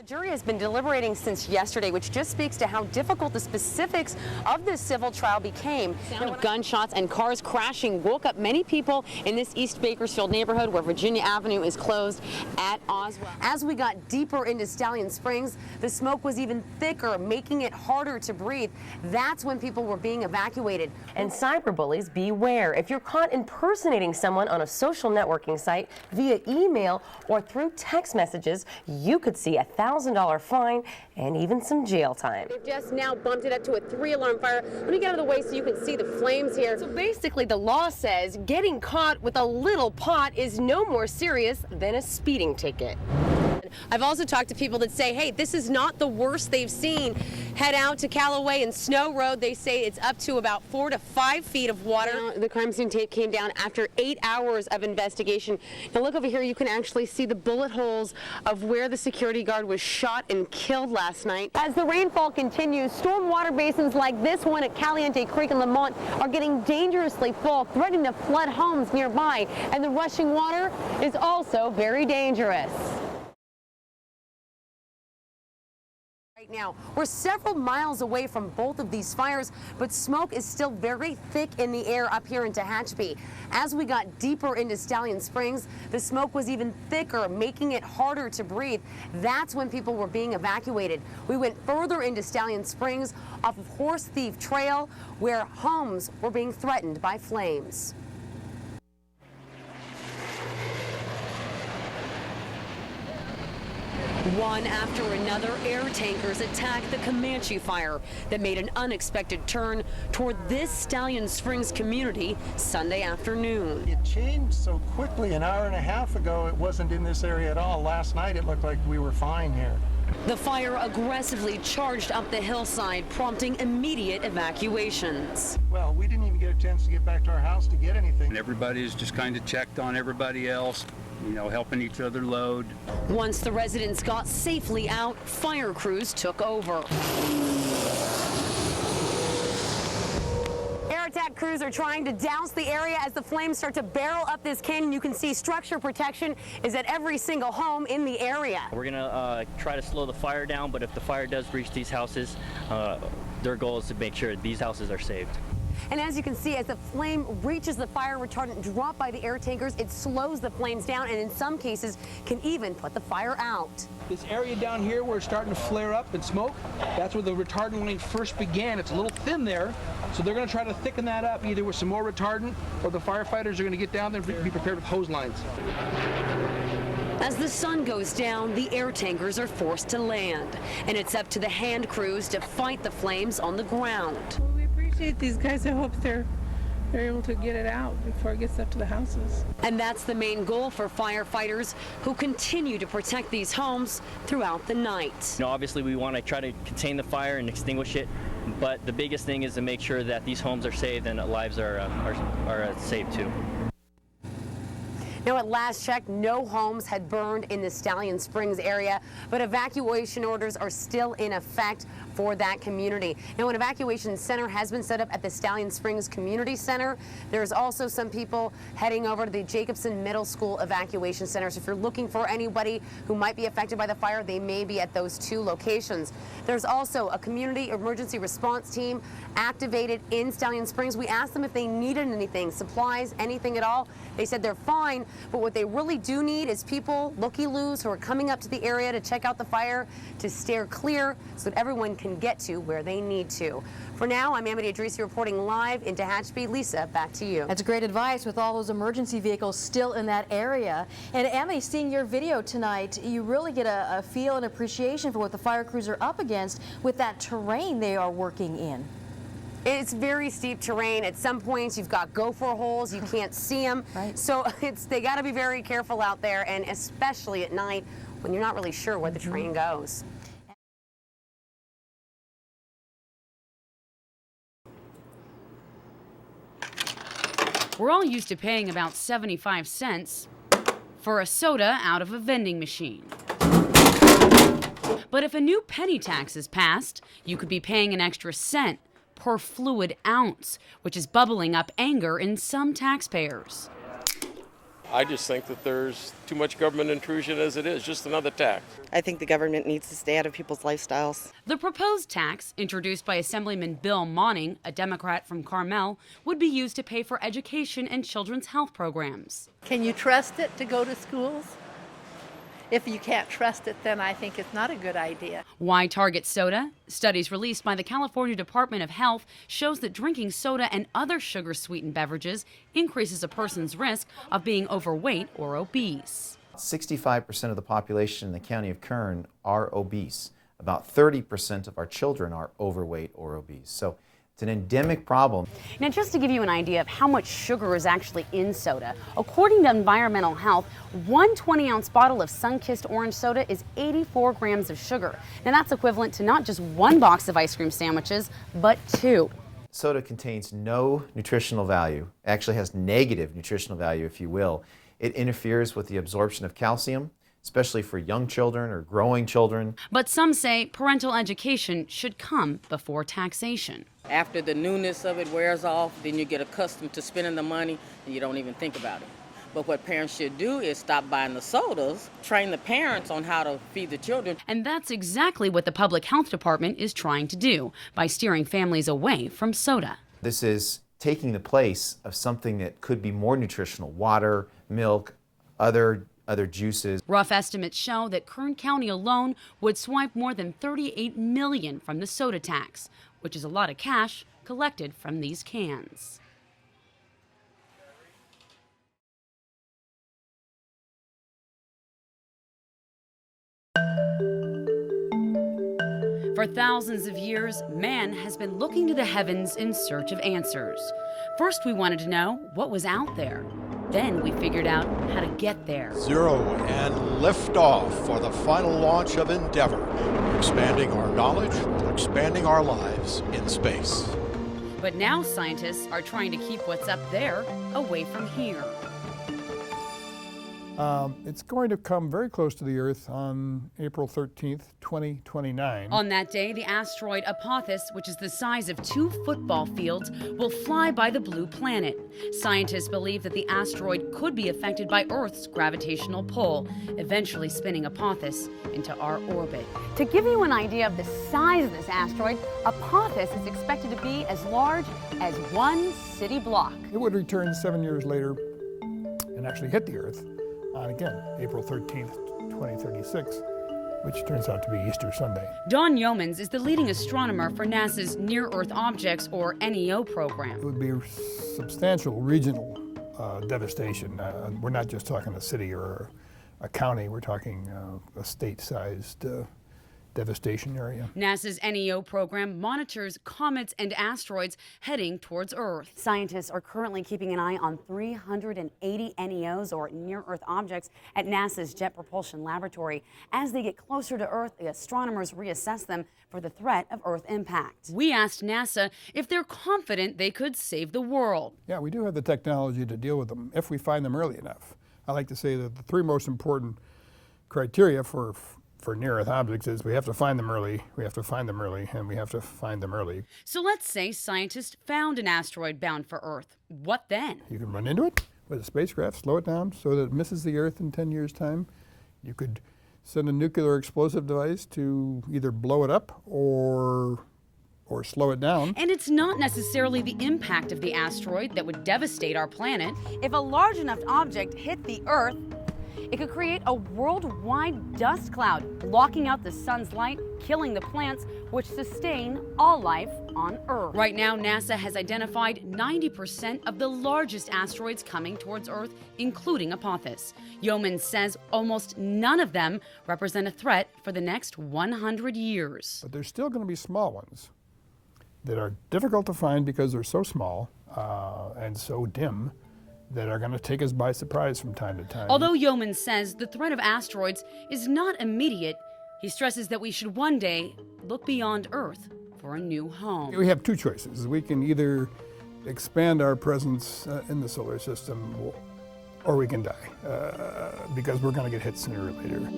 The jury has been deliberating since yesterday, which just speaks to how difficult the specifics of this civil trial became. Sound of gunshots and cars crashing woke up many people in this East Bakersfield neighborhood where Virginia Avenue is closed at Oswell. As we got deeper into Stallion Springs, the smoke was even thicker, making it harder to breathe. That's when people were being evacuated. And cyberbullies, beware. If you're caught impersonating someone on a social networking site via email or through text messages, you could see a $1,000 fine and even some jail time. They've just now bumped it up to a 3-alarm fire. Let me get out of the way so you can see the flames here. So basically the law says getting caught with a little pot is no more serious than a speeding ticket. I've also talked to people that say, hey, this is not the worst they've seen. Head out to Callaway and Snow Road. They say it's up to about 4 to 5 feet of water. Now, the crime scene came down after 8 hours of investigation. Now look over here. You can actually see the bullet holes of where the security guard was shot and killed last night. As the rainfall continues, storm water basins like this one at Caliente Creek in Lamont are getting dangerously full, threatening to flood homes nearby. And the rushing water is also very dangerous. Right now, we're several miles away from both of these fires, but smoke is still very thick in the air up here in Tehachapi. As we got deeper into Stallion Springs, the smoke was even thicker, making it harder to breathe. That's when people were being evacuated. We went further into Stallion Springs off of Horse Thief Trail, where homes were being threatened by flames. One after another, air tankers attacked the Comanche fire that made an unexpected turn toward this Stallion Springs community Sunday afternoon. It changed so quickly. An hour and a half ago, it wasn't in this area at all. Last night, it looked like we were fine here. The fire aggressively charged up the hillside, prompting immediate evacuations. Well, we didn't even get a chance to get back to our house to get anything. And everybody's just kind of checked on everybody else, you know, helping each other load. Once the residents got safely out, fire crews took over. Air attack crews are trying to douse the area as the flames start to barrel up this canyon. You can see structure protection is at every single home in the area. We're going to try to slow the fire down, but if the fire does reach these houses, their goal is to make sure these houses are saved. And as you can see, as the flame reaches the fire retardant dropped by the air tankers, it slows the flames down and in some cases can even put the fire out. This area down here where it's starting to flare up and smoke, that's where the retardant line first began. It's a little thin there, so they're going to try to thicken that up either with some more retardant or the firefighters are going to get down there and be prepared with hose lines. As the sun goes down, the air tankers are forced to land, and it's up to the hand crews to fight the flames on the ground. These guys, I hope they're able to get it out before it gets up to the houses. And that's the main goal for firefighters who continue to protect these homes throughout the night. You know, obviously we want to try to contain the fire and extinguish it, but the biggest thing is to make sure that these homes are saved and that lives are saved too. Now, at last check, no homes had burned in the Stallion Springs area, but evacuation orders are still in effect for that community. Now, an evacuation center has been set up at the Stallion Springs Community Center. There's also some people heading over to the Jacobson Middle School Evacuation Center. So if you're looking for anybody who might be affected by the fire, they may be at those 2 locations. There's also a community emergency response team activated in Stallion Springs. We asked them if they needed anything, supplies, anything at all. They said they're fine, but what they really do need is people, looky-loos, who are coming up to the area to check out the fire, to steer clear so that everyone can get to where they need to. For now, I'm Amity Idrisi reporting live in Tehachapi. Lisa, back to you. That's great advice with all those emergency vehicles still in that area. And Amity, seeing your video tonight, you really get a feel and appreciation for what the fire crews are up against with that terrain they are working in. It's very steep terrain. At some points, you've got gopher holes. You can't see them. Right. So they got to be very careful out there, and especially at night when you're not really sure where the train goes. We're all used to paying about 75 cents for a soda out of a vending machine. But if a new penny tax is passed, you could be paying an extra cent per fluid ounce, which is bubbling up anger in some taxpayers. I just think that there's too much government intrusion as it is, just another tax. I think the government needs to stay out of people's lifestyles. The proposed tax, introduced by Assemblyman Bill Monning, a Democrat from Carmel, would be used to pay for education and children's health programs. Can you trust it to go to schools? If you can't trust it, then I think it's not a good idea. Why target soda? Studies released by the California Department of Health shows that drinking soda and other sugar-sweetened beverages increases a person's risk of being overweight or obese. 65% of the population in the county of Kern are obese. About 30% of our children are overweight or obese. So it's an endemic problem. Now, just to give you an idea of how much sugar is actually in soda, according to Environmental Health, one 20-ounce bottle of Sunkissed orange soda is 84 grams of sugar. Now, that's equivalent to not just one box of ice cream sandwiches, but 2. Soda contains no nutritional value, actually has negative nutritional value, if you will. It interferes with the absorption of calcium, especially for young children or growing children. But some say parental education should come before taxation. After the newness of it wears off, then you get accustomed to spending the money and you don't even think about it. But what parents should do is stop buying the sodas, train the parents on how to feed the children. And that's exactly what the Public Health Department is trying to do by steering families away from soda. This is taking the place of something that could be more nutritional: water, milk, other juices. Rough estimates show that Kern County alone would swipe more than $38 million from the soda tax, which is a lot of cash collected from these cans. For thousands of years, man has been looking to the heavens in search of answers. First, we wanted to know what was out there. Then we figured out how to get there. 0 and liftoff for the final launch of Endeavour, expanding our knowledge while expanding our lives in space. But now scientists are trying to keep what's up there away from here. It's going to come very close to the Earth on April 13th, 2029. On that day, the asteroid Apophis, which is the size of 2 football fields, will fly by the blue planet. Scientists believe that the asteroid could be affected by Earth's gravitational pull, eventually spinning Apophis into our orbit. To give you an idea of the size of this asteroid, Apophis is expected to be as large as 1 city block. It would return 7 years later and actually hit the Earth on, again, April 13th, 2036, which turns out to be Easter Sunday. Don Yeomans is the leading astronomer for NASA's Near-Earth Objects, or NEO program. It would be substantial regional devastation. We're not just talking a city or a county, we're talking a state-sized devastation area. NASA's NEO program monitors comets and asteroids heading towards Earth. Scientists are currently keeping an eye on 380 NEOs, or near-Earth objects, at NASA's Jet Propulsion Laboratory. As they get closer to Earth, the astronomers reassess them for the threat of Earth impact. We asked NASA if they're confident they could save the world. Yeah, we do have the technology to deal with them if we find them early enough. I like to say that the 3 most important criteria for near-Earth objects is we have to find them early, we have to find them early, and we have to find them early. So let's say scientists found an asteroid bound for Earth. What then? You can run into it with a spacecraft, slow it down so that it misses the Earth in 10 years' time. You could send a nuclear explosive device to either blow it up or slow it down. And it's not necessarily the impact of the asteroid that would devastate our planet. If a large enough object hit the Earth, it could create a worldwide dust cloud, blocking out the sun's light, killing the plants which sustain all life on Earth. Right now, NASA has identified 90% of the largest asteroids coming towards Earth, including Apophis. Yeomans says almost none of them represent a threat for the next 100 years. But there's still going to be small ones that are difficult to find because they're so small and so dim that are going to take us by surprise from time to time. Although Yeomans says the threat of asteroids is not immediate, he stresses that we should one day look beyond Earth for a new home. We have 2 choices. We can either expand our presence in the solar system or we can die because we're going to get hit sooner or later.